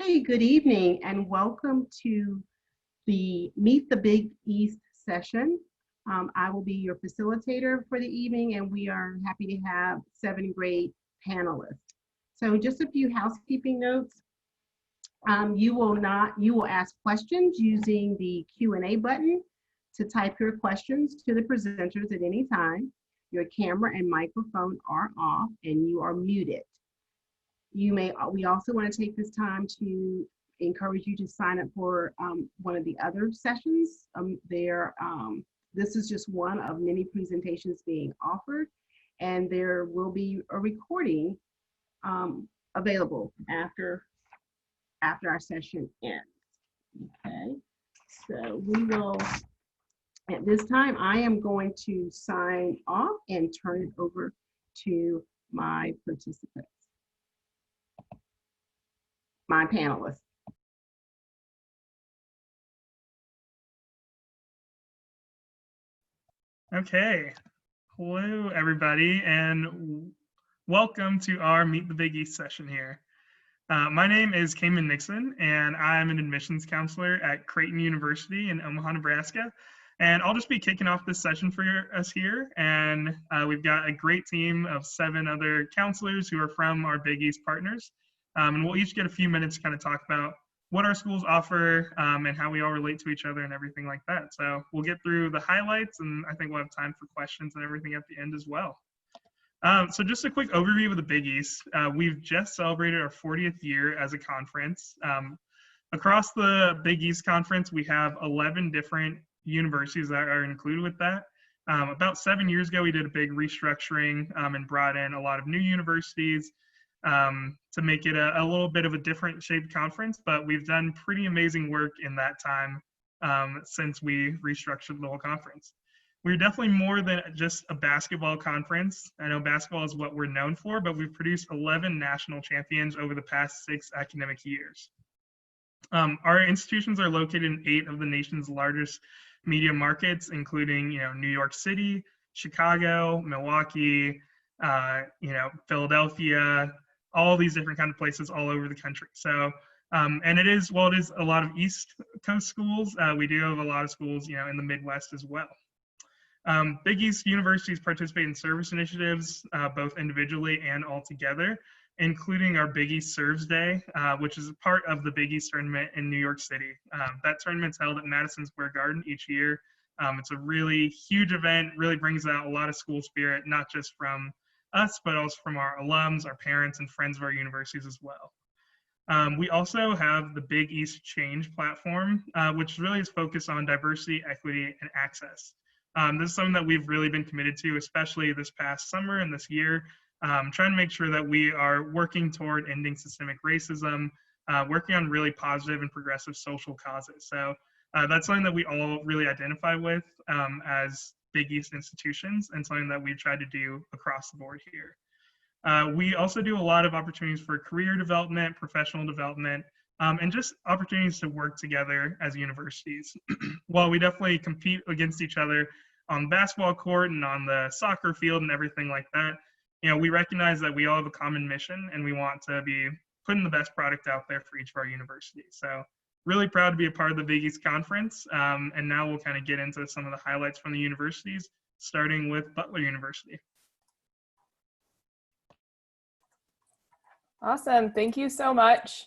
Hi, good evening, and welcome to the Meet the Big East session. I will be your facilitator for the evening, and we are happy to have 7th grade panelists. So just a few housekeeping notes. You will ask questions using the Q&A button to type your questions to the presenters at any time. Your camera and microphone are off, and you are muted. We also want to take this time to encourage you to sign up for one of the other sessions. This is just one of many presentations being offered, and there will be a recording available after our session ends. Okay, so we will, at this time, I am going to sign off and turn it over to my participants. My panelists. Okay, hello everybody, and welcome to our Meet the Big East session here. My name is Cayman Nixon, and I'm an admissions counselor at Creighton University in Omaha, Nebraska. And I'll just be kicking off this session for us here, and we've got a great team of 7 other counselors who are from our Big East partners. And we'll each get a few minutes to kind of talk about what our schools offer and how we all relate to each other and everything like that. So we'll get through the highlights, and I think we'll have time for questions and everything at the end as well. So just a quick overview of the Big East. We've just celebrated our 40th year as a conference. Across the Big East Conference, we have 11 different universities that are included with that. About 7 years ago, we did a big restructuring and brought in a lot of new universities to make it a little bit of a different shaped conference, but we've done pretty amazing work in that time since we restructured the whole conference. We're definitely more than just a basketball conference. I know basketball is what we're known for, but we've produced 11 national champions over the past 6 academic years. Our institutions are located in 8 of the nation's largest media markets, including New York City, Chicago, Milwaukee, Philadelphia, all these different kind of places all over the country. So, and it is a lot of East Coast schools. We do have a lot of schools, in the Midwest as well. Big East universities participate in service initiatives, both individually and all together, including our Big East Serves Day, which is a part of the Big East tournament in New York City. That tournament's held at Madison Square Garden each year. It's a really huge event, really brings out a lot of school spirit, not just from us, but also from our alums, our parents, and friends of our universities as well. We also have the Big East Change platform, which really is focused on diversity, equity, and access. This is something that we've really been committed to, especially this past summer and this year, trying to make sure that we are working toward ending systemic racism, working on really positive and progressive social causes. So that's something that we all really identify with as Big East institutions, and something that we've tried to do across the board here. We also do a lot of opportunities for career development, professional development, and just opportunities to work together as universities. While we definitely compete against each other on the basketball court and on the soccer field and everything like that, we recognize that we all have a common mission, and we want to be putting the best product out there for each of our universities. So really proud to be a part of the Big East Conference, and now we'll kind of get into some of the highlights from the universities, starting with Butler University. Awesome, thank you so much.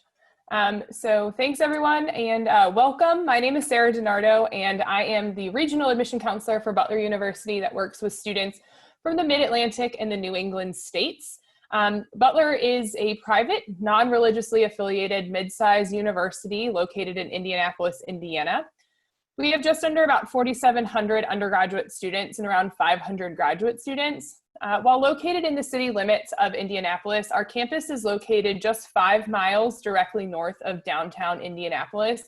So thanks everyone, and welcome. My name is Sarah DiNardo, and I am the Regional Admission Counselor for Butler University that works with students from the Mid-Atlantic and the New England states. Butler is a private, non-religiously affiliated mid-sized university located in Indianapolis, Indiana. We have just under about 4,700 undergraduate students and around 500 graduate students. While located in the city limits of Indianapolis, our campus is located just 5 miles directly north of downtown Indianapolis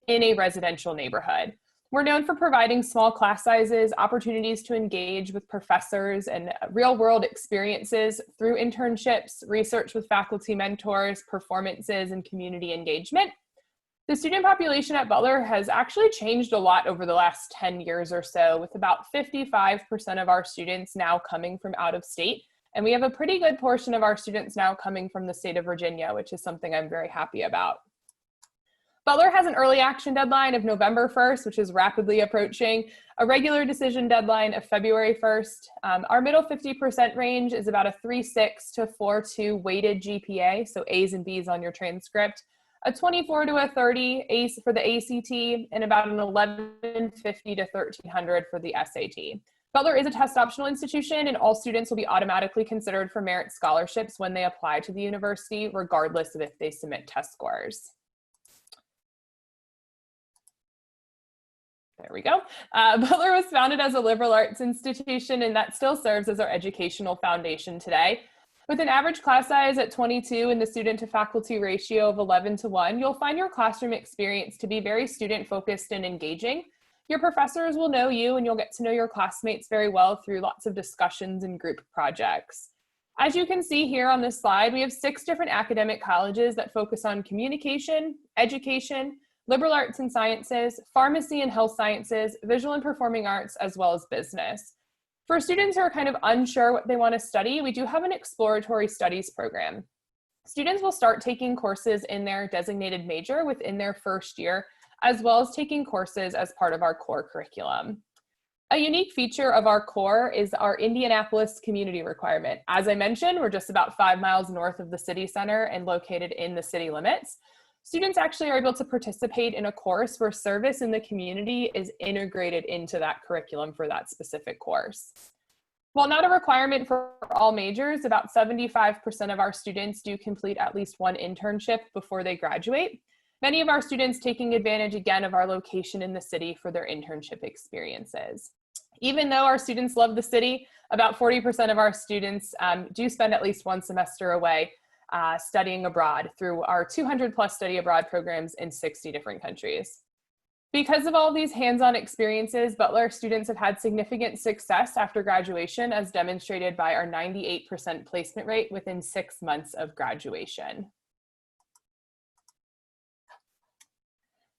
in a residential neighborhood. We're known for providing small class sizes, opportunities to engage with professors, and real-world experiences through internships, research with faculty mentors, performances, and community engagement. The student population at Butler has actually changed a lot over the last 10 years or so, with about 55% of our students now coming from out of state. And we have a pretty good portion of our students now coming from the state of Virginia, which is something I'm very happy about. Butler has an early action deadline of November 1st, which is rapidly approaching, a regular decision deadline of February 1st. Our middle 50% range is about a 3.6 to 4.2 weighted GPA, so A's and B's on your transcript, a 24 to a 30 ACE for the ACT, and about an 1150 to 1300 for the SAT. Butler is a test optional institution, and all students will be automatically considered for merit scholarships when they apply to the university, regardless of if they submit test scores. There we go. Butler was founded as a liberal arts institution, and that still serves as our educational foundation today. With an average class size at 22 and the student to faculty ratio of 11:1, you'll find your classroom experience to be very student focused and engaging. Your professors will know you, and you'll get to know your classmates very well through lots of discussions and group projects. As you can see here on this slide, we have 6 different academic colleges that focus on communication, education, liberal arts and sciences, pharmacy and health sciences, visual and performing arts, as well as business. For students who are kind of unsure what they want to study, we do have an exploratory studies program. Students will start taking courses in their designated major within their first year, as well as taking courses as part of our core curriculum. A unique feature of our core is our Indianapolis community requirement. As I mentioned, we're just about 5 miles north of the city center and located in the city limits. Students actually are able to participate in a course where service in the community is integrated into that curriculum for that specific course. While not a requirement for all majors, about 75% of our students do complete at least one internship before they graduate. Many of our students taking advantage again of our location in the city for their internship experiences. Even though our students love the city, about 40% of our students do spend at least one semester away studying abroad through our 200+ study abroad programs in 60 different countries. Because of all of these hands-on experiences, Butler students have had significant success after graduation, as demonstrated by our 98% placement rate within 6 months of graduation.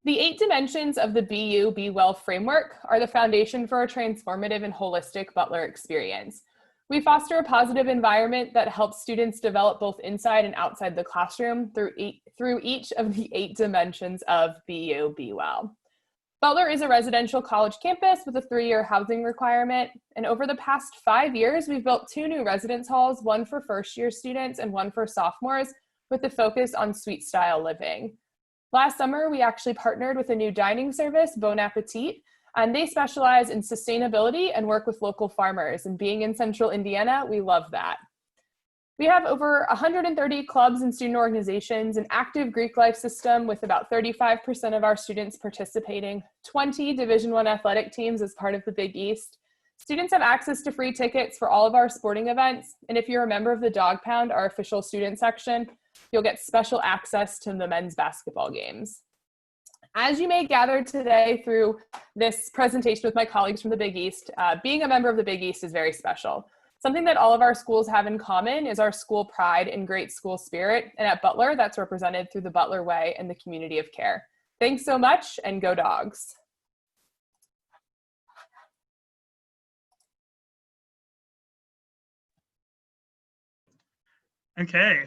The 8 dimensions of the Be Well framework are the foundation for a transformative and holistic Butler experience. We foster a positive environment that helps students develop both inside and outside the classroom through each of the 8 dimensions of Be Well. Butler is a residential college campus with a 3-year housing requirement, and over the past 5 years, we've built 2 new residence halls, one for first-year students and one for sophomores, with a focus on suite-style living. Last summer, we actually partnered with a new dining service, Bon Appetit, and they specialize in sustainability and work with local farmers. And being in central Indiana, we love that. We have over 130 clubs and student organizations, an active Greek life system with about 35% of our students participating, 20 Division I athletic teams as part of the Big East. Students have access to free tickets for all of our sporting events. And if you're a member of the Dog Pound, our official student section, you'll get special access to the men's basketball games. As you may gather today through this presentation with my colleagues from the Big East, being a member of the Big East is very special. Something that all of our schools have in common is our school pride and great school spirit. And at Butler, that's represented through the Butler Way and the community of care. Thanks so much, and go Dogs. Okay.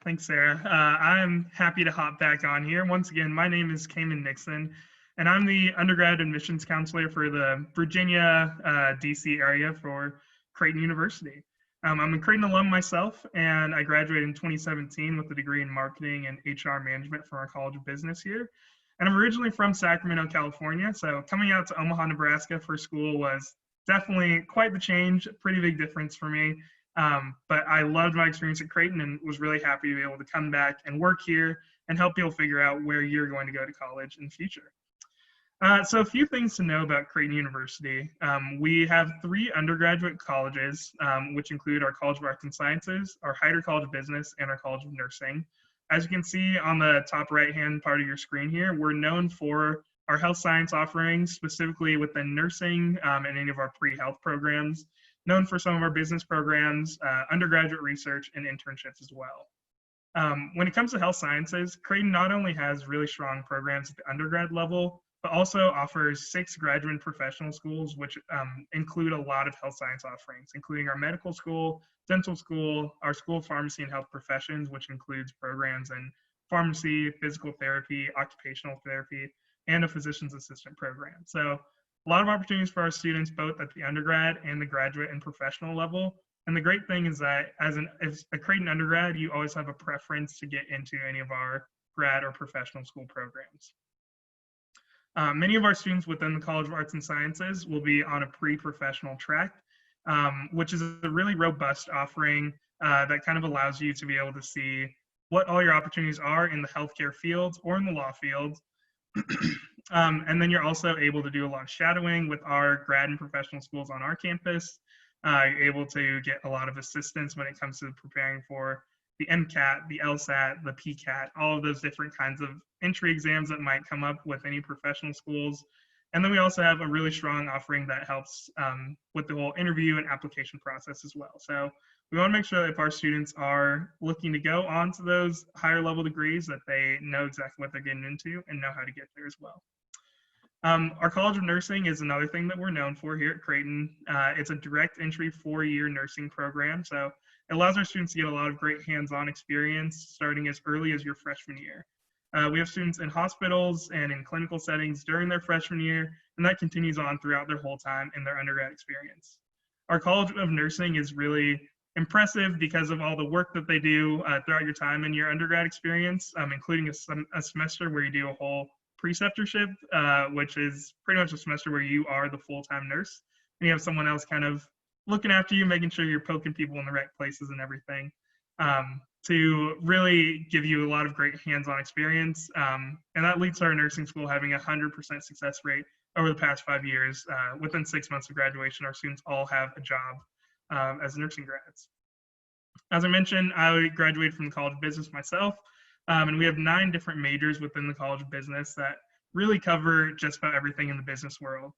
Thanks, Sarah. I'm happy to hop back on here. Once again, my name is Cayman Nixon, and I'm the undergrad admissions counselor for the Virginia, DC area for Creighton University. I'm a Creighton alum myself, and I graduated in 2017 with a degree in marketing and HR management from our College of Business here. And I'm originally from Sacramento, California, so coming out to Omaha, Nebraska for school was definitely quite the change, pretty big difference for me. But I loved my experience at Creighton and was really happy to be able to come back and work here and help people figure out where you're going to go to college in the future. So a few things to know about Creighton University. We have 3 undergraduate colleges, which include our College of Arts and Sciences, our Heider College of Business, and our College of Nursing. As you can see on the top right-hand part of your screen here, we're known for our health science offerings, specifically within nursing and any of our pre-health programs, known for some of our business programs, undergraduate research, and internships as well. When it comes to health sciences, Creighton not only has really strong programs at the undergrad level, but also offers 6 graduate and professional schools, which include a lot of health science offerings, including our medical school, dental school, our School of Pharmacy and Health Professions, which includes programs in pharmacy, physical therapy, occupational therapy, and a physician's assistant program. So a lot of opportunities for our students, both at the undergrad and the graduate and professional level. And the great thing is that as a Creighton undergrad, you always have a preference to get into any of our grad or professional school programs. Many of our students within the College of Arts and Sciences will be on a pre-professional track, which is a really robust offering that kind of allows you to be able to see what all your opportunities are in the healthcare fields or in the law fields. And then you're also able to do a lot of shadowing with our grad and professional schools on our campus. You're able to get a lot of assistance when it comes to preparing for the MCAT, the LSAT, the PCAT, all of those different kinds of entry exams that might come up with any professional schools. And then we also have a really strong offering that helps with the whole interview and application process as well. So we want to make sure that if our students are looking to go on to those higher level degrees, that they know exactly what they're getting into and know how to get there as well. Our College of Nursing is another thing that we're known for here at Creighton. It's a direct entry 4-year nursing program. So it allows our students to get a lot of great hands-on experience starting as early as your freshman year. We have students in hospitals and in clinical settings during their freshman year, and that continues on throughout their whole time in their undergrad experience. Our College of Nursing is really impressive because of all the work that they do throughout your time in your undergrad experience, including a semester where you do a whole preceptorship, which is pretty much a semester where you are the full-time nurse, and you have someone else kind of looking after you, making sure you're poking people in the right places and everything, to really give you a lot of great hands-on experience. And that leads to our nursing school having a 100% success rate over the past 5 years. Within 6 months of graduation, our students all have a job as nursing grads. As I mentioned, I graduated from the College of Business myself, and we have 9 different majors within the College of Business that really cover just about everything in the business world.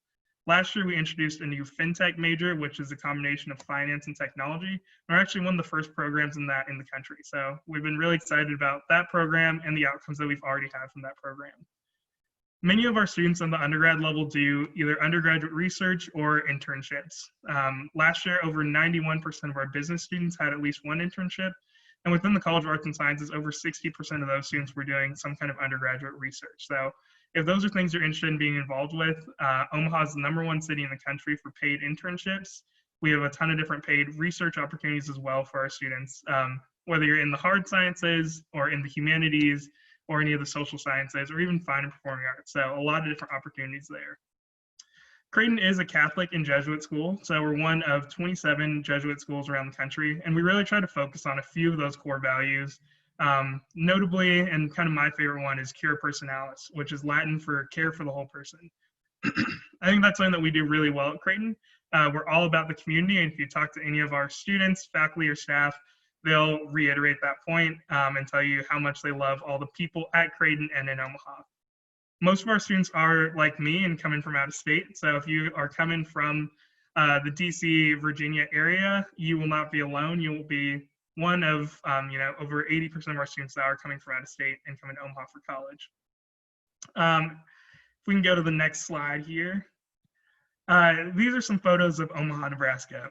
Last year, we introduced a new FinTech major, which is a combination of finance and technology. We're actually one of the first programs in that in the country. So we've been really excited about that program and the outcomes that we've already had from that program. Many of our students on the undergrad level do either undergraduate research or internships. Last year, over 91% of our business students had at least one internship. And within the College of Arts and Sciences, over 60% of those students were doing some kind of undergraduate research. So if those are things you're interested in being involved with, Omaha is the #1 city in the country for paid internships. We have a ton of different paid research opportunities as well for our students, whether you're in the hard sciences or in the humanities or any of the social sciences or even fine and performing arts. So a lot of different opportunities there. Creighton is a Catholic and Jesuit school, so we're one of 27 Jesuit schools around the country, and we really try to focus on a few of those core values. Notably, and kind of my favorite one, is Cura Personalis, which is Latin for care for the whole person. I think that's something that we do really well at Creighton. We're all about the community, and if you talk to any of our students, faculty, or staff, they'll reiterate that point and tell you how much they love all the people at Creighton and in Omaha. Most of our students are like me and coming from out of state. So if you are coming from the DC, Virginia area, you will not be alone. You will be one of, over 80% of our students that are coming from out of state and coming to Omaha for college. If we can go to the next slide here. These are some photos of Omaha, Nebraska.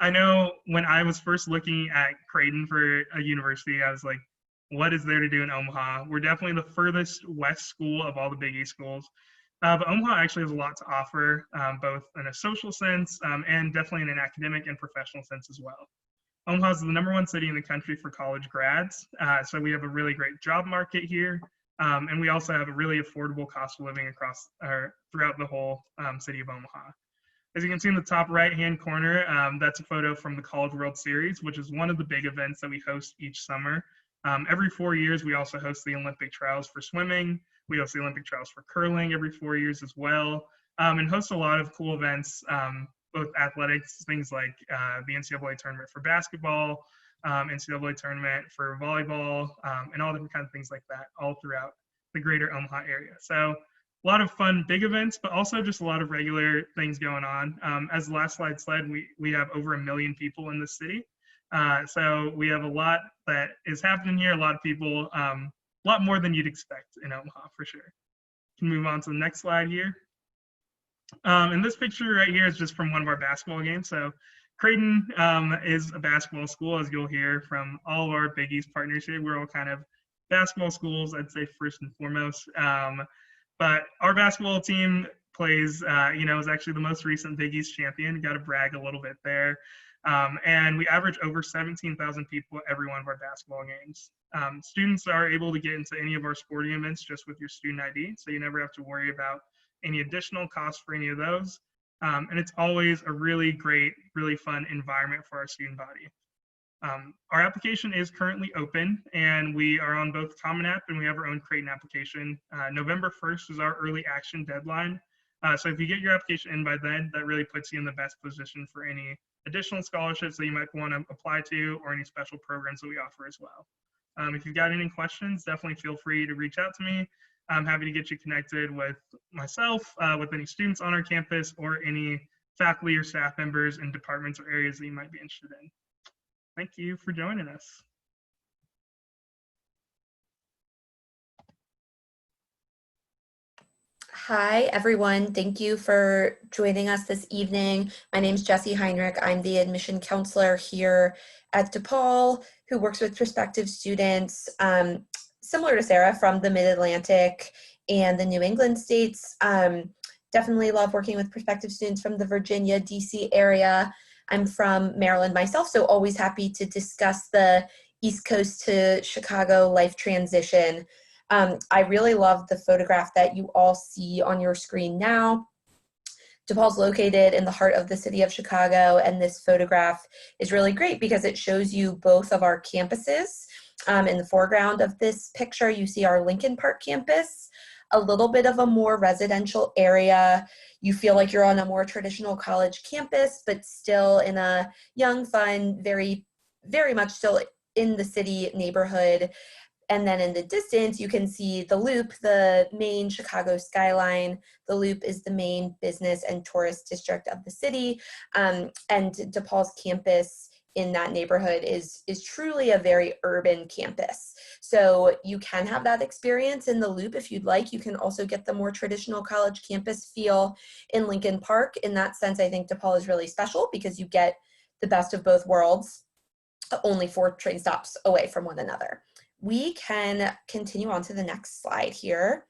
I know when I was first looking at Creighton for a university, I was like, what is there to do in Omaha? We're definitely the furthest west school of all the Big East schools. But Omaha actually has a lot to offer, both in a social sense and definitely in an academic and professional sense as well. Omaha is the #1 city in the country for college grads. So we have a really great job market here. And we also have a really affordable cost of living throughout the whole city of Omaha. As you can see in the top right-hand corner, that's a photo from the College World Series, which is one of the big events that we host each summer. Every 4 years, we also host the Olympic trials for swimming. We host the Olympic trials for curling every 4 years as well, and host a lot of cool events, both athletics, things like the NCAA tournament for basketball, NCAA tournament for volleyball, and all different kinds of things like that, all throughout the greater Omaha area. So a lot of fun, big events, but also just a lot of regular things going on. As the last slide said, we have over 1 million people in the city. So we have a lot that is happening here, a lot of people, a lot more than you'd expect in Omaha for sure. Can move on to the next slide here. And this picture right here is just from one of our basketball games. So Creighton is a basketball school, as you'll hear from all of our Big East partners here. We're all kind of basketball schools, I'd say first and foremost. But our basketball team plays, is actually the most recent Big East champion. Got to brag a little bit there. And we average over 17,000 people at every one of our basketball games. Students are able to get into any of our sporting events just with your student ID, so you never have to worry about any additional costs for any of those. And it's always a really great, really fun environment for our student body. Our application is currently open, and we are on both Common App and we have our own Creighton application. November 1st is our early action deadline. So if you get your application in by then, that really puts you in the best position for any additional scholarships that you might want to apply to or any special programs that we offer as well. If you've got any questions, definitely feel free to reach out to me. I'm happy to get you connected with myself, with any students on our campus, or any faculty or staff members in departments or areas that you might be interested in. Thank you for joining us. Hi, everyone. Thank you for joining us this evening. My name is Jessie Heinrich. I'm the admission counselor here at DePaul, who works with prospective students, similar to Sarah, from the Mid-Atlantic and the New England states. Definitely love working with prospective students from the Virginia, DC area. I'm from Maryland myself, so always happy to discuss the East Coast to Chicago life transition. I really love the photograph that you all see on your screen now. DePaul's located in the heart of the city of Chicago, and this photograph is really great because it shows you both of our campuses. In the foreground of this picture, you see our Lincoln Park campus, a little bit of a more residential area. You feel like you're on a more traditional college campus, but still in a young, fun, very, very much still in the city neighborhood. And then in the distance, you can see the Loop, the main Chicago skyline. The Loop is the main business and tourist district of the city. And DePaul's campus in that neighborhood is truly a very urban campus. So you can have that experience in the Loop if you'd like. You can also get the more traditional college campus feel in Lincoln Park. In that sense, I think DePaul is really special because you get the best of both worlds, only 4 train stops away from one another. We can continue on to the next slide here.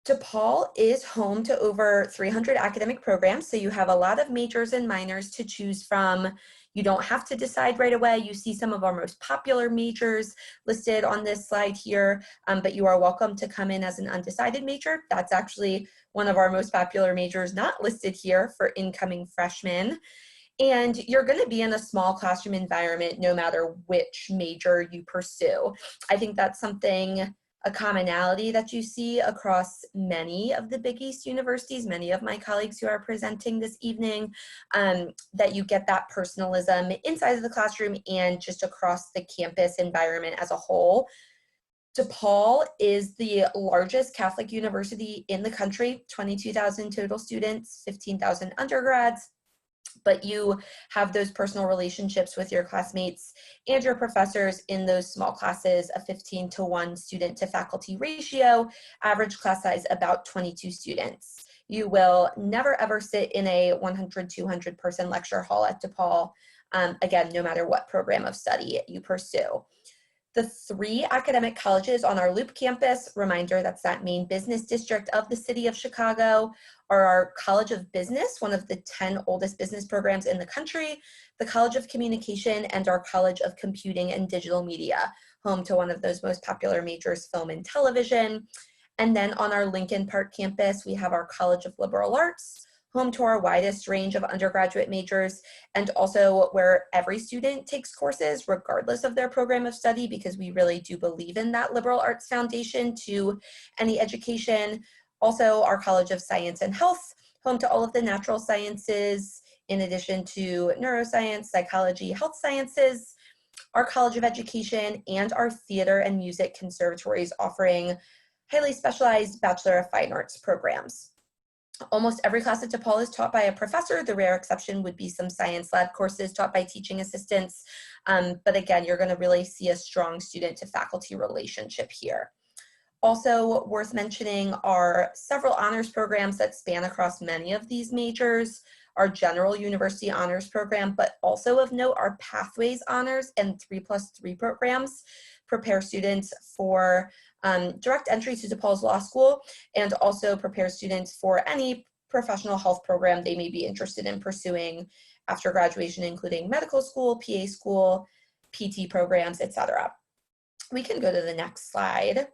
DePaul is home to over 300 academic programs, so you have a lot of majors and minors to choose from. You don't have to decide right away. You see some of our most popular majors listed on this slide here, but you are welcome to come in as an undecided major. That's actually one of our most popular majors not listed here for incoming freshmen. And you're going to be in a small classroom environment no matter which major you pursue. I think that's something, a commonality that you see across many of the Big East universities, many of my colleagues who are presenting this evening, that you get that personalism inside of the classroom and just across the campus environment as a whole. DePaul is the largest Catholic university in the country, 22,000 total students, 15,000 undergrads. But you have those personal relationships with your classmates and your professors in those small classes, a 15-to-1 student to faculty ratio, average class size about 22 students. You will never ever sit in a 100, 200 person lecture hall at DePaul, again, no matter what program of study you pursue. The 3 academic colleges on our Loop campus, reminder that's that main business district of the city of Chicago, are our College of Business, one of the 10 oldest business programs in the country, the College of Communication, and our College of Computing and Digital Media, home to one of those most popular majors, film and television. And then on our Lincoln Park campus, we have our College of Liberal Arts, home to our widest range of undergraduate majors, and also where every student takes courses regardless of their program of study, because we really do believe in that liberal arts foundation to any education. Also our College of Science and Health, home to all of the natural sciences, in addition to neuroscience, psychology, health sciences. Our College of Education and our theater and music conservatories offering highly specialized Bachelor of Fine Arts programs. Almost every class at DePaul is taught by a professor. The rare exception would be some science lab courses taught by teaching assistants. But again, you're going to really see a strong student to faculty relationship here. Also worth mentioning are several honors programs that span across many of these majors, our general university honors program, but also of note our Pathways honors and 3+3 programs. prepare students for direct entry to DePaul's Law School, and also prepare students for any professional health program they may be interested in pursuing after graduation, including medical school, PA school, PT programs, etc. We can go to the next slide.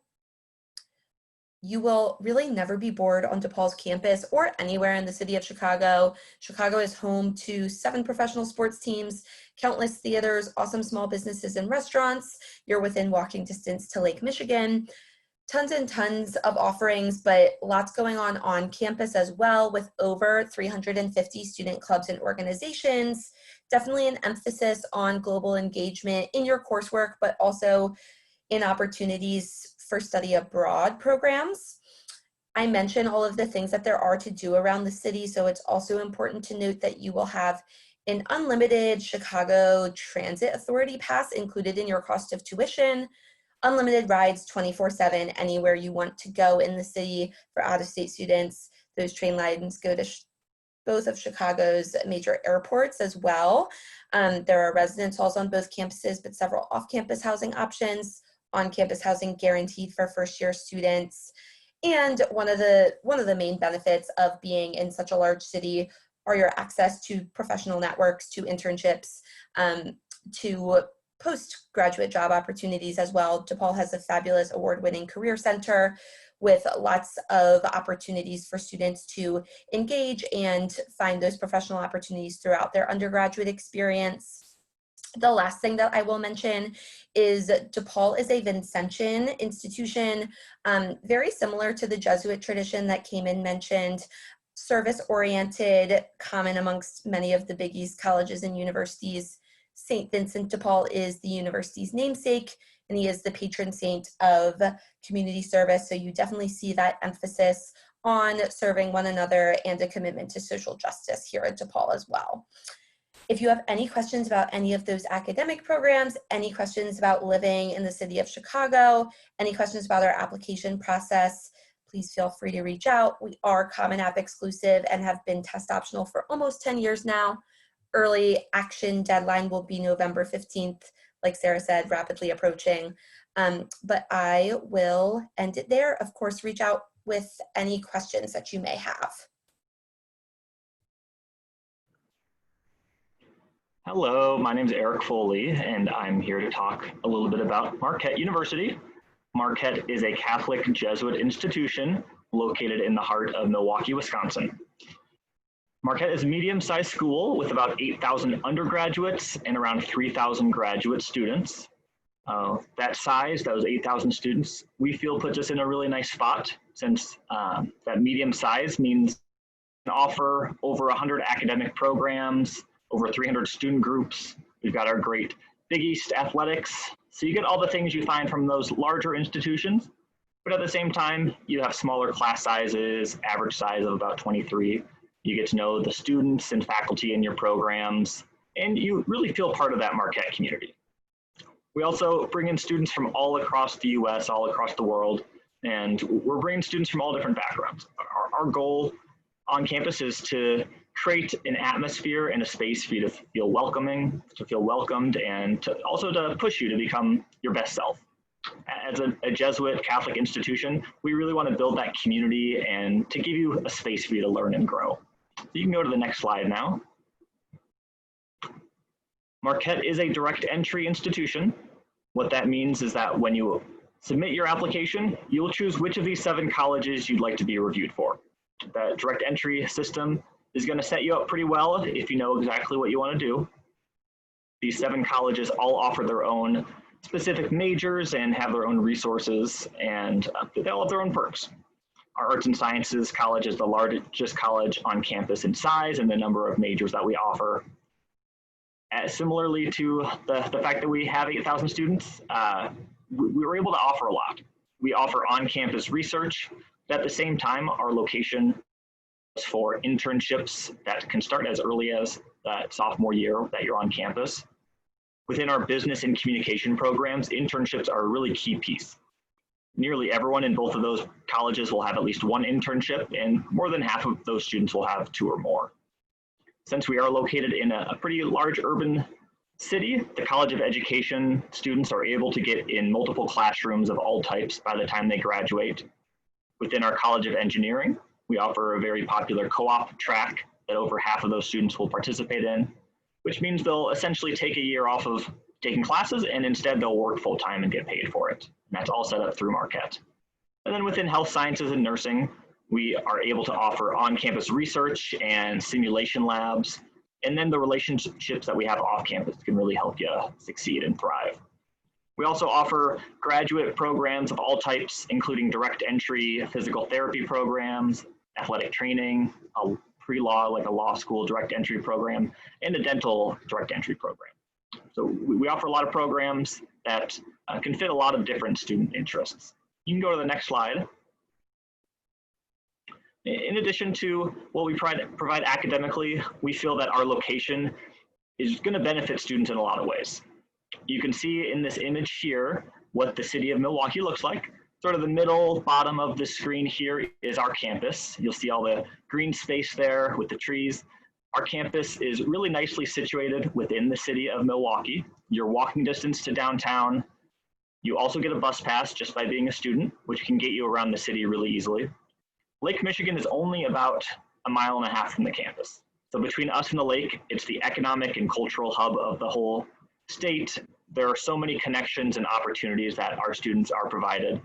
You will really never be bored on DePaul's campus or anywhere in the city of Chicago. Chicago is home to 7 professional sports teams, countless theaters, awesome small businesses and restaurants. You're within walking distance to Lake Michigan. Tons and tons of offerings, but lots going on campus as well, with over 350 student clubs and organizations. Definitely an emphasis on global engagement in your coursework, but also in opportunities for study abroad programs. I mentioned all of the things that there are to do around the city, so it's also important to note that you will have an unlimited Chicago Transit Authority pass included in your cost of tuition, unlimited rides 24/7 anywhere you want to go in the city for out-of-state students. Those train lines go to both of Chicago's major airports as well. There are residence halls on both campuses, but several off-campus housing options, on-campus housing guaranteed for first-year students. And one of the main benefits of being in such a large city are your access to professional networks, to internships, to postgraduate job opportunities as well. DePaul has a fabulous award-winning career center with lots of opportunities for students to engage and find those professional opportunities throughout their undergraduate experience. The last thing that I will mention is DePaul is a Vincentian institution, very similar to the Jesuit tradition that Cayman mentioned, service-oriented, common amongst many of the Big East colleges and universities. St. Vincent de Paul is the university's namesake, and he is the patron saint of community service. So you definitely see that emphasis on serving one another and a commitment to social justice here at DePaul as well. If you have any questions about any of those academic programs, any questions about living in the city of Chicago, any questions about our application process, please feel free to reach out. We are Common App exclusive and have been test optional for almost 10 years now. Early action deadline will be November 15th, like Sarah said, rapidly approaching. But I will end it there. Of course, reach out with any questions that you may have. Hello, my name is Eric Foley, and I'm here to talk a little bit about Marquette University. Marquette is a Catholic Jesuit institution located in the heart of Milwaukee, Wisconsin. Marquette is a medium-sized school with about 8,000 undergraduates and around 3,000 graduate students. That size, those 8,000 students, we feel puts us in a really nice spot, since that medium size means we can offer over 100 academic programs, over 300 student groups. We've got our great Big East athletics. So you get all the things you find from those larger institutions, but at the same time, you have smaller class sizes, average size of about 23. You get to know the students and faculty in your programs, and you really feel part of that Marquette community. We also bring in students from all across the US, all across the world, and we're bringing students from all different backgrounds. Our goal on campus is to create an atmosphere and a space for you to feel welcoming, to feel welcomed, and also to push you to become your best self. As a Jesuit Catholic institution, we really want to build that community and to give you a space for you to learn and grow. You can go to the next slide now. Marquette is a direct entry institution. What that means is that when you submit your application, you will choose which of these 7 colleges you'd like to be reviewed for. That direct entry system is going to set you up pretty well if you know exactly what you want to do. These 7 colleges all offer their own specific majors and have their own resources, and they all have their own perks. Our Arts and Sciences College is the largest college on campus in size and the number of majors that we offer. Similarly to the fact that we have 8,000 students, we were able to offer a lot. We offer on-campus research, but at the same time, our location is for internships that can start as early as that sophomore year that you're on campus. Within our business and communication programs, internships are a really key piece. Nearly everyone in both of those colleges will have at least one internship, and more than half of those students will have 2 or more. Since we are located in a pretty large urban City, the College of Education students are able to get in multiple classrooms of all types by the time they graduate. Within our College of Engineering, we offer a very popular co-op track that over half of those students will participate in, which means they'll essentially take a year off of taking classes and instead they'll work full-time and get paid for it. And that's all set up through Marquette. And then within health sciences and nursing, we are able to offer on-campus research and simulation labs. And then the relationships that we have off campus can really help you succeed and thrive. We also offer graduate programs of all types, including direct entry, physical therapy programs, athletic training, a pre-law, like a law school direct entry program, and a dental direct entry program. So we offer a lot of programs that can fit a lot of different student interests. You can go to the next slide. In addition to what we provide academically, we feel that our location is going to benefit students in a lot of ways. You can see in this image here what the city of Milwaukee looks like. Sort of the middle bottom of the screen here is our campus. You'll see all the green space there with the trees. Our campus is really nicely situated within the city of Milwaukee. You're walking distance to downtown. You also get a bus pass just by being a student, which can get you around the city really easily. Lake Michigan is only about 1.5 miles from the campus. So between us and the lake, it's the economic and cultural hub of the whole state. There are so many connections and opportunities that our students are provided.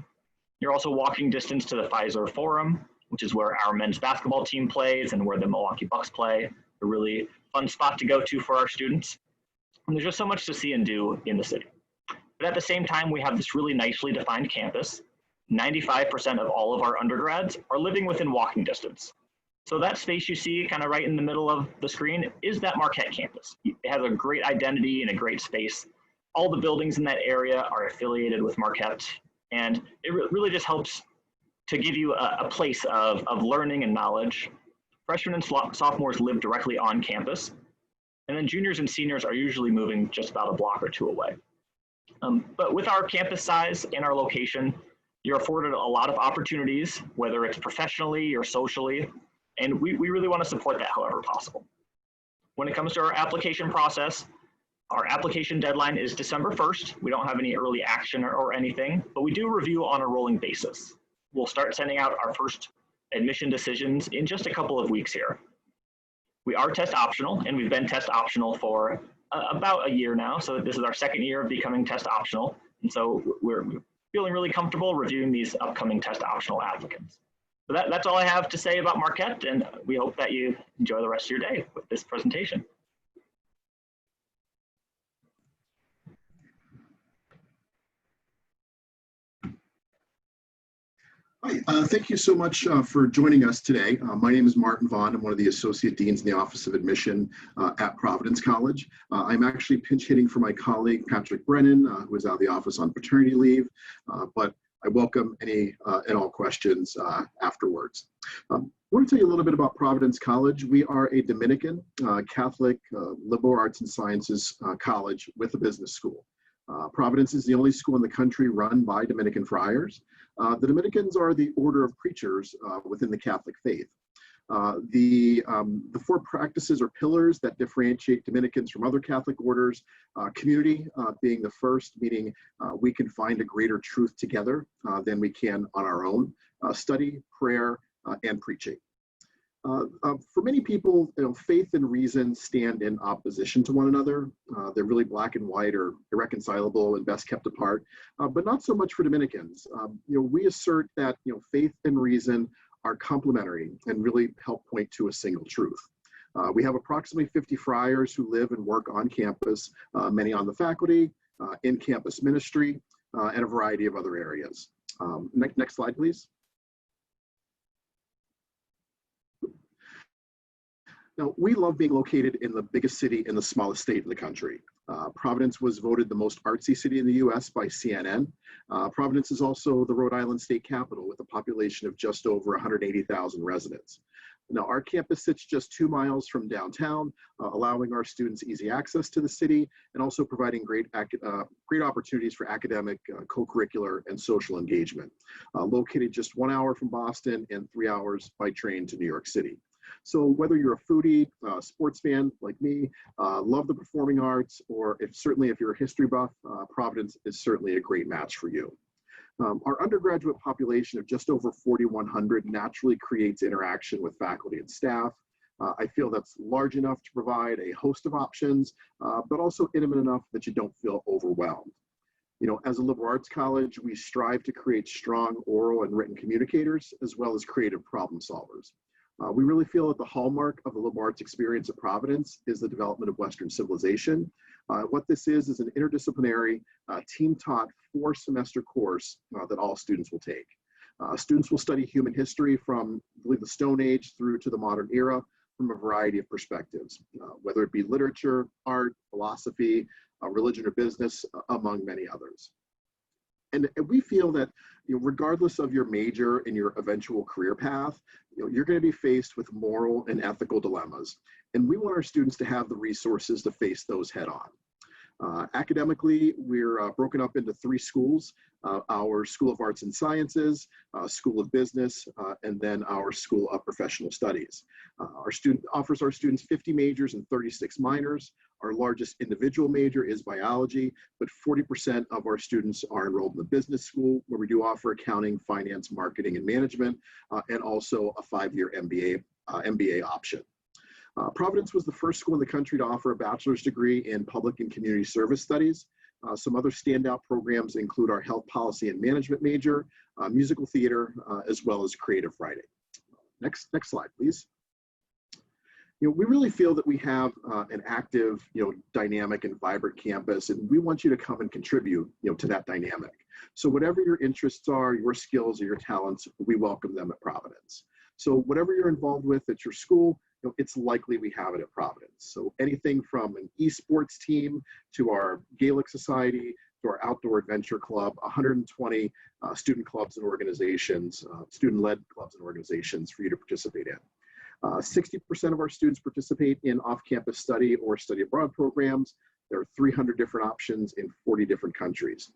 You're also walking distance to the Fiserv Forum, which is where our men's basketball team plays and where the Milwaukee Bucks play. A really fun spot to go to for our students. And there's just so much to see and do in the city. But at the same time, we have this really nicely defined campus. 95% of all of our undergrads are living within walking distance. So that space you see kind of right in the middle of the screen is that Marquette campus. It has a great identity and a great space. All the buildings in that area are affiliated with Marquette, and it really just helps to give you a place of learning and knowledge. Freshmen and sophomores live directly on campus, and then juniors and seniors are usually moving just about a block or two away. But with our campus size and our location, you're afforded a lot of opportunities, whether it's professionally or socially, and we really want to support that however possible. When it comes to our application process, our application deadline is December 1st. We don't have any early action or anything, but we do review on a rolling basis. We'll start sending out our first admission decisions in just a couple of weeks here. We are test optional, and we've been test optional for about a year now, so this is our second year of becoming test optional, and so we're feeling really comfortable reviewing these upcoming test optional applicants. So that's all I have to say about Marquette, and we hope that you enjoy the rest of your day with this presentation. Hi, thank you so much for joining us today. My name is Martin Vaughn. I'm one of the Associate Deans in the Office of Admission at Providence College. I'm actually pinch hitting for my colleague, Patrick Brennan, who is out of the office on paternity leave, but I welcome any and all questions afterwards. I want to tell you a little bit about Providence College. We are a Dominican Catholic liberal arts and sciences college with a business school. Providence is the only school in the country run by Dominican friars. The Dominicans are the order of preachers within the Catholic faith. The four practices or pillars that differentiate Dominicans from other Catholic orders, community being the first, meaning we can find a greater truth together than we can on our own, study, prayer, and preaching. For many people, faith and reason stand in opposition to one another. They're really black and white or irreconcilable and best kept apart, but not so much for Dominicans. We assert that faith and reason are complementary and really help point to a single truth. We have approximately 50 friars who live and work on campus, many on the faculty, in campus ministry, and a variety of other areas. Next slide, please. Now, we love being located in the biggest city in the smallest state in the country. Providence was voted the most artsy city in the US by CNN. Providence is also the Rhode Island state capital with a population of just over 180,000 residents. Now, our campus sits just 2 miles from downtown, allowing our students easy access to the city and also providing great opportunities for academic, co-curricular, and social engagement. Located just 1 hour from Boston and 3 hours by train to New York City. So whether you're a foodie, sports fan like me, love the performing arts, or certainly if you're a history buff, Providence is certainly a great match for you. Our undergraduate population of just over 4,100 naturally creates interaction with faculty and staff. I feel that's large enough to provide a host of options, but also intimate enough that you don't feel overwhelmed. You know, as a liberal arts college, we strive to create strong oral and written communicators, as well as creative problem solvers. We really feel that the hallmark of the liberal arts experience at Providence is the development of Western civilization. What this is an interdisciplinary, team-taught 4-semester course that all students will take. Students will study human history from, I believe, the Stone Age through to the modern era from a variety of perspectives, whether it be literature, art, philosophy, religion, or business, among many others. And we feel that, you know, regardless of your major and your eventual career path, you know, you're going to be faced with moral and ethical dilemmas. And we want our students to have the resources to face those head on. Academically, we're broken up into 3 schools, our School of Arts and Sciences, School of Business, and then our School of Professional Studies. Our student offers our students 50 majors and 36 minors. Our largest individual major is biology, but 40% of our students are enrolled in the business school, where we do offer accounting, finance, marketing, and management, and also a 5-year MBA option. Providence was the first school in the country to offer a bachelor's degree in public and community service studies. Some other standout programs include our health policy and management major, musical theater, as well as creative writing. Next slide, please. You know, we really feel that we have an active, you know, dynamic and vibrant campus, and we want you to come and contribute, you know, to that dynamic. So whatever your interests are, your skills, or your talents, we welcome them at Providence. So whatever you're involved with at your school, you know, it's likely we have it at Providence. So anything from an esports team to our Gaelic Society to our outdoor adventure club, 120 student clubs and organizations, student-led clubs and organizations for you to participate in. 60% of our students participate in off-campus study or study abroad programs. There are 300 different options in 40 different countries.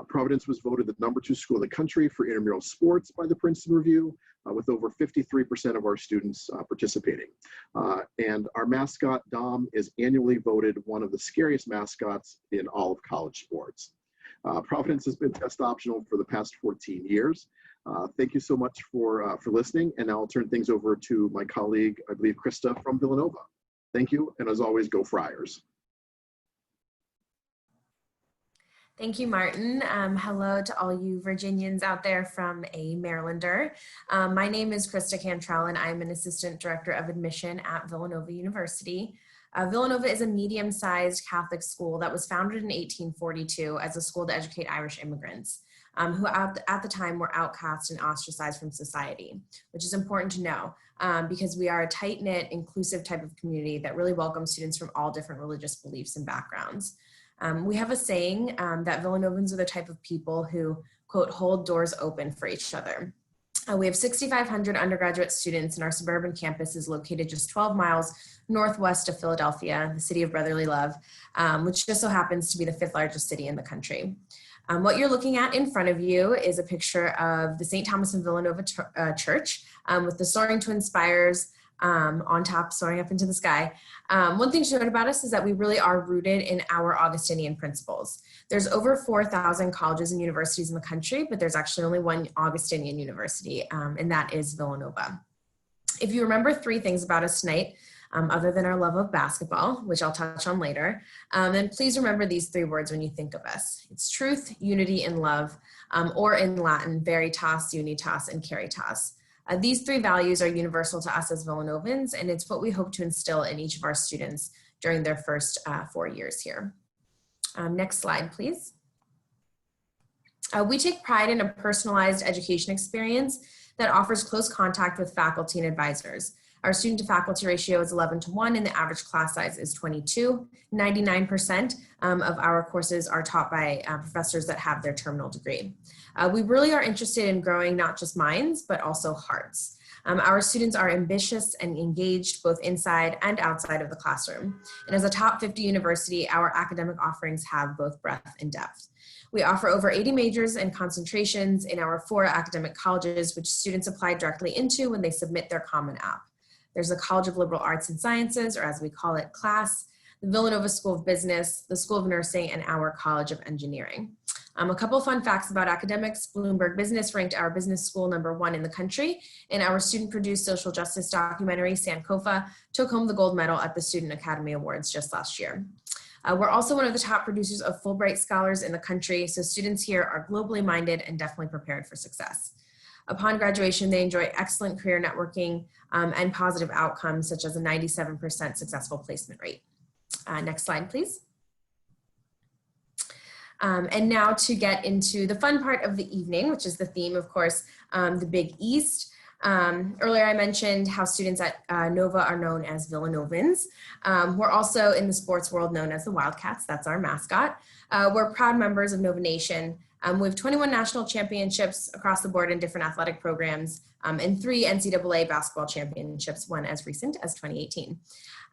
Providence was voted the #2 school in the country for intramural sports by the Princeton Review, with over 53% of our students participating. And our mascot, Dom, is annually voted one of the scariest mascots in all of college sports. Providence has been test optional for the past 14 years. Thank you so much for listening, and now I'll turn things over to my colleague, I believe, Krista from Villanova. Thank you, and as always, go Friars. Thank you, Martin. Hello to all you Virginians out there from a Marylander. My name is Krista Cantrell, and I'm an Assistant Director of Admission at Villanova University. Villanova is a medium-sized Catholic school that was founded in 1842 as a school to educate Irish immigrants who at the time were outcast and ostracized from society, which is important to know because we are a tight-knit, inclusive type of community that really welcomes students from all different religious beliefs and backgrounds. We have a saying that Villanovans are the type of people who, quote, hold doors open for each other. We have 6,500 undergraduate students, and our suburban campus is located just 12 miles northwest of Philadelphia, the city of brotherly love, which just so happens to be the 5th largest city in the country. What you're looking at in front of you is a picture of the St. Thomas of Villanova Church with the soaring twin spires on top, soaring up into the sky. One thing to note about us is that we really are rooted in our Augustinian principles. There's over 4,000 colleges and universities in the country, but there's actually only one Augustinian university, and that is Villanova. If you remember 3 things about us tonight, other than our love of basketball, which I'll touch on later, then please remember these 3 words when you think of us. It's truth, unity, and love, or in Latin, veritas, unitas, and caritas. These 3 values are universal to us as Villanovans, and it's what we hope to instill in each of our students during their first 4 years here. Next slide, please. We take pride in a personalized education experience that offers close contact with faculty and advisors. Our student to faculty ratio is 11:1 and the average class size is 22. 99% of our courses are taught by professors that have their terminal degree. We really are interested in growing not just minds, but also hearts. Our students are ambitious and engaged both inside and outside of the classroom. And as a top 50 university, our academic offerings have both breadth and depth. We offer over 80 majors and concentrations in our 4 academic colleges, which students apply directly into when they submit their Common App. There's the College of Liberal Arts and Sciences, or as we call it, CLASS, the Villanova School of Business, the School of Nursing, and our College of Engineering. A couple fun facts about academics. Bloomberg Business ranked our business school #1 in the country, and our student-produced social justice documentary, Sankofa, took home the gold medal at the Student Academy Awards just last year. We're also one of the top producers of Fulbright scholars in the country, so students here are globally minded and definitely prepared for success. Upon graduation, they enjoy excellent career networking and positive outcomes, such as a 97% successful placement rate. Next slide, please. And now to get into the fun part of the evening, which is the theme, of course, the Big East. Earlier I mentioned how students at Nova are known as Villanovans. We're also in the sports world known as the Wildcats. That's our mascot. We're proud members of Nova Nation. We have 21 national championships across the board in different athletic programs, and 3 NCAA basketball championships, one as recent as 2018.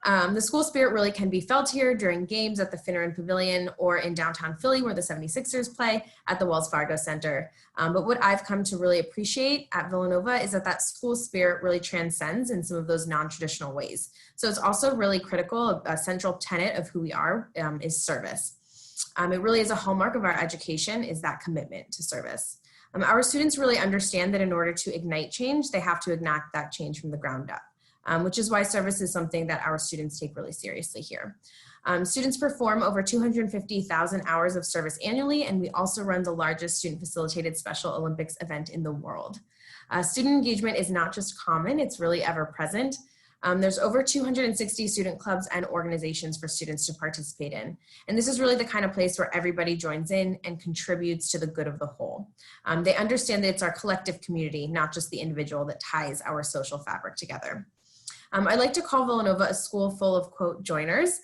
The school spirit really can be felt here during games at the Finneran Pavilion or in downtown Philly where the 76ers play at the Wells Fargo Center. But what I've come to really appreciate at Villanova is that school spirit really transcends in some of those non-traditional ways. So it's also really critical, a central tenet of who we are is service. It really is a hallmark of our education is that commitment to service. Our students really understand that in order to ignite change, they have to enact that change from the ground up. Which is why service is something that our students take really seriously here. Students perform over 250,000 hours of service annually, and we also run the largest student-facilitated Special Olympics event in the world. Student engagement is not just common, it's really ever present. There's over 260 student clubs and organizations for students to participate in. And this is really the kind of place where everybody joins in and contributes to the good of the whole. They understand that it's our collective community, not just the individual, that ties our social fabric together. I like to call Villanova a school full of, quote, joiners,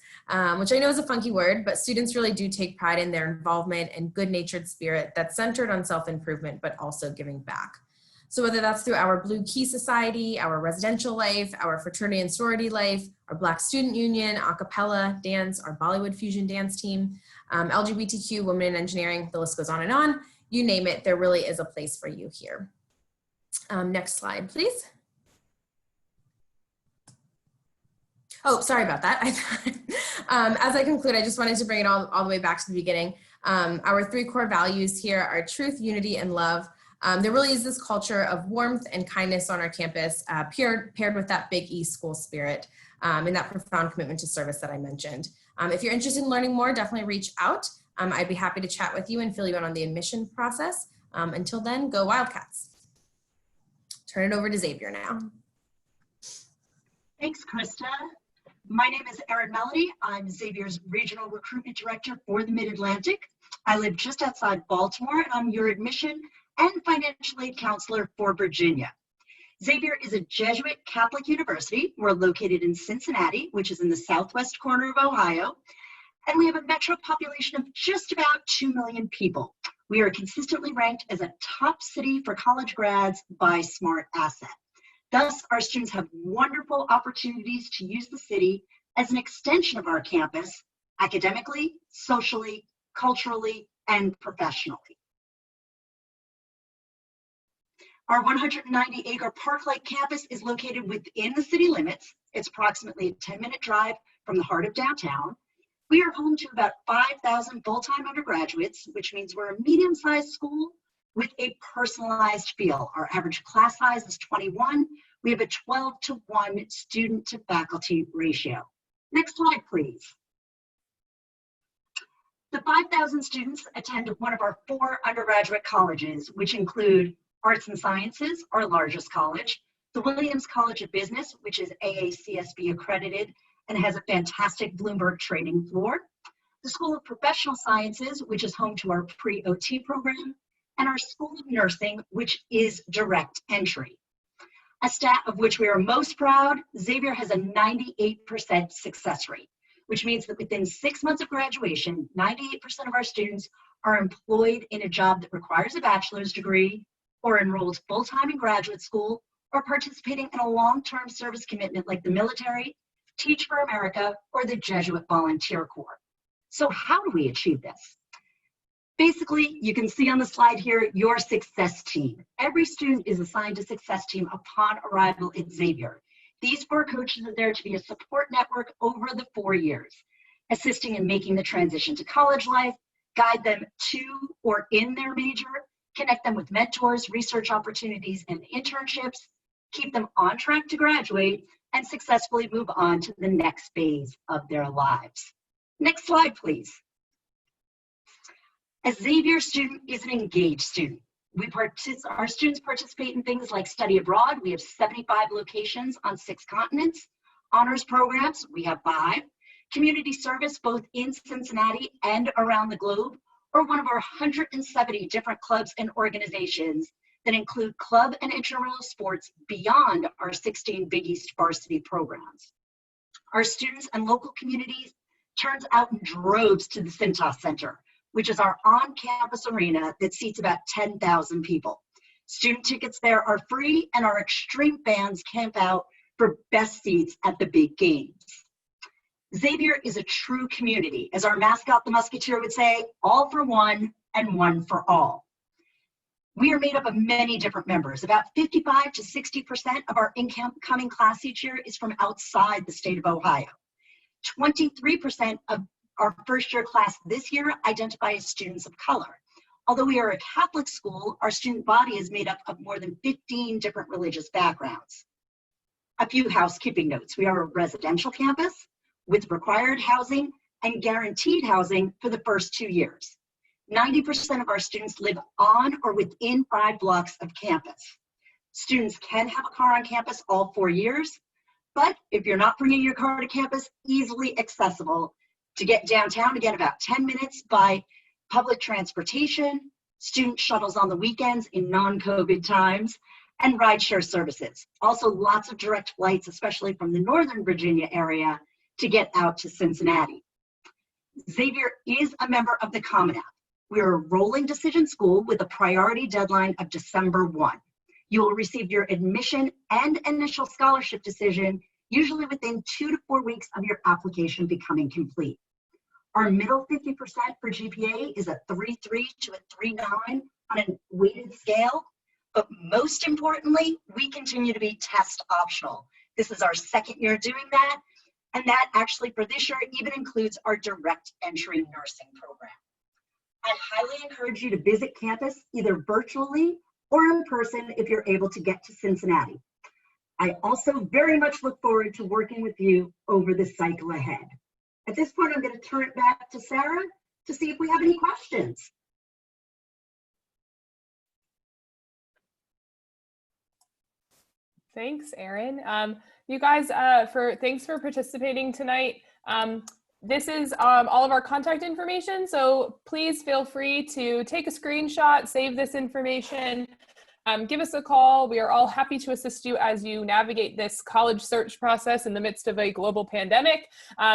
which I know is a funky word, but students really do take pride in their involvement and good-natured spirit that's centered on self-improvement, but also giving back. So whether that's through our Blue Key Society, our residential life, our fraternity and sorority life, our Black Student Union, a cappella, dance, our Bollywood fusion dance team, LGBTQ, women in engineering, the list goes on and on, you name it, there really is a place for you here. Next slide, please. Oh, sorry about that. As I conclude, I just wanted to bring it all the way back to the beginning. Our 3 core values here are truth, unity, and love. There really is this culture of warmth and kindness on our campus, paired with that Big East school spirit and that profound commitment to service that I mentioned. If you're interested in learning more, definitely reach out. I'd be happy to chat with you and fill you in on the admission process. Until then, go Wildcats. Turn it over to Xavier now. Thanks, Krista. My name is Erin Melody. I'm Xavier's Regional Recruitment Director for the Mid-Atlantic. I live just outside Baltimore, and I'm your admission and financial aid counselor for Virginia. Xavier is a Jesuit Catholic university. We're located in Cincinnati, which is in the southwest corner of Ohio, and we have a metro population of just about 2 million people. We are consistently ranked as a top city for college grads by Smart Asset. Thus, our students have wonderful opportunities to use the city as an extension of our campus, academically, socially, culturally, and professionally. Our 190-acre park-like campus is located within the city limits. It's approximately a 10-minute drive from the heart of downtown. We are home to about 5,000 full-time undergraduates, which means we're a medium-sized school with a personalized feel. Our average class size is 21. We have a 12-to-1 student to faculty ratio. Next slide, please. The 5,000 students attend one of our 4 undergraduate colleges, which include Arts and Sciences, our largest college, the Williams College of Business, which is AACSB accredited and has a fantastic Bloomberg training floor, the School of Professional Sciences, which is home to our pre-OT program, and our School of Nursing, which is direct entry. A stat of which we are most proud, Xavier has a 98% success rate, which means that within 6 months of graduation, 98% of our students are employed in a job that requires a bachelor's degree, or enrolled full-time in graduate school, or participating in a long-term service commitment like the military, Teach for America, or the Jesuit Volunteer Corps. So how do we achieve this? Basically, you can see on the slide here, your success team. Every student is assigned a success team upon arrival at Xavier. These 4 coaches are there to be a support network over the 4 years, assisting in making the transition to college life, guide them to or in their major, connect them with mentors, research opportunities, and internships, keep them on track to graduate, and successfully move on to the next phase of their lives. Next slide, please. A Xavier student is an engaged student. Our students participate in things like study abroad. We have 75 locations on 6 continents. Honors programs, we have 5. Community service, both in Cincinnati and around the globe, or one of our 170 different clubs and organizations that include club and intramural sports beyond our 16 Big East varsity programs. Our students and local communities turns out in droves to the Cintas Center, which is our on-campus arena that seats about 10,000 people. Student tickets there are free, and our extreme fans camp out for best seats at the big games. Xavier is a true community. As our mascot, the Musketeer, would say, all for one and one for all. We are made up of many different members. About 55 to 60% of our incoming class each year is from outside the state of Ohio. 23% of our first-year class this year identify as students of color. Although we are a Catholic school, our student body is made up of more than 15 different religious backgrounds. A few housekeeping notes. We are a residential campus with required housing and guaranteed housing for the first 2 years. 90% of our students live on or within 5 blocks of campus. Students can have a car on campus all 4 years, but if you're not bringing your car to campus, easily accessible to get downtown, again, about 10 minutes by public transportation, student shuttles on the weekends in non-COVID times, and rideshare services. Also, lots of direct flights, especially from the Northern Virginia area, to get out to Cincinnati. Xavier is a member of the Common App. We're a rolling decision school with a priority deadline of December 1. You will receive your admission and initial scholarship decision usually within 2 to 4 weeks of your application becoming complete. Our middle 50% for GPA is a 3.3 to a 3.9 on a weighted scale. But most importantly, we continue to be test optional. This is our 2nd year doing that. And that actually for this year even includes our direct entry nursing program. I highly encourage you to visit campus either virtually or in person if you're able to get to Cincinnati. I also very much look forward to working with you over the cycle ahead. At this point, I'm going to turn it back to Sarah to see if we have any questions. Thanks, Erin. You guys, thanks for participating tonight. This is all of our contact information, so please feel free to take a screenshot, save this information, give us a call. We are all happy to assist you as you navigate this college search process in the midst of a global pandemic.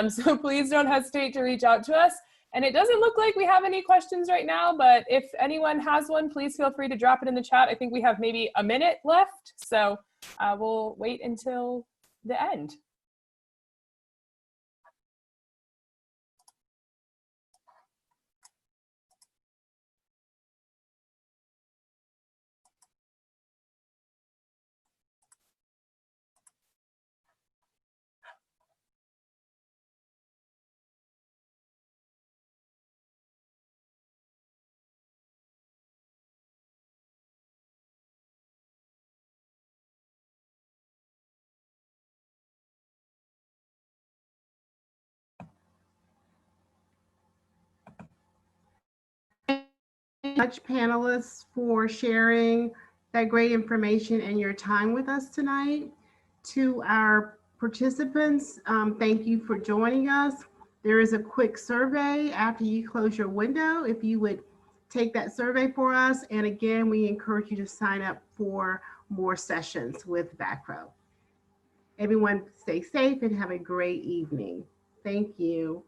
So please don't hesitate to reach out to us. And it doesn't look like we have any questions right now, but if anyone has one, please feel free to drop it in the chat. I think we have maybe a minute left, so we'll wait until the end. Much panelists for sharing that great information and your time with us tonight. To our participants, thank you for joining us. There is a quick survey after you close your window. If you would take that survey for us. And again, we encourage you to sign up for more sessions with VACRAO. Everyone stay safe and have a great evening. Thank you.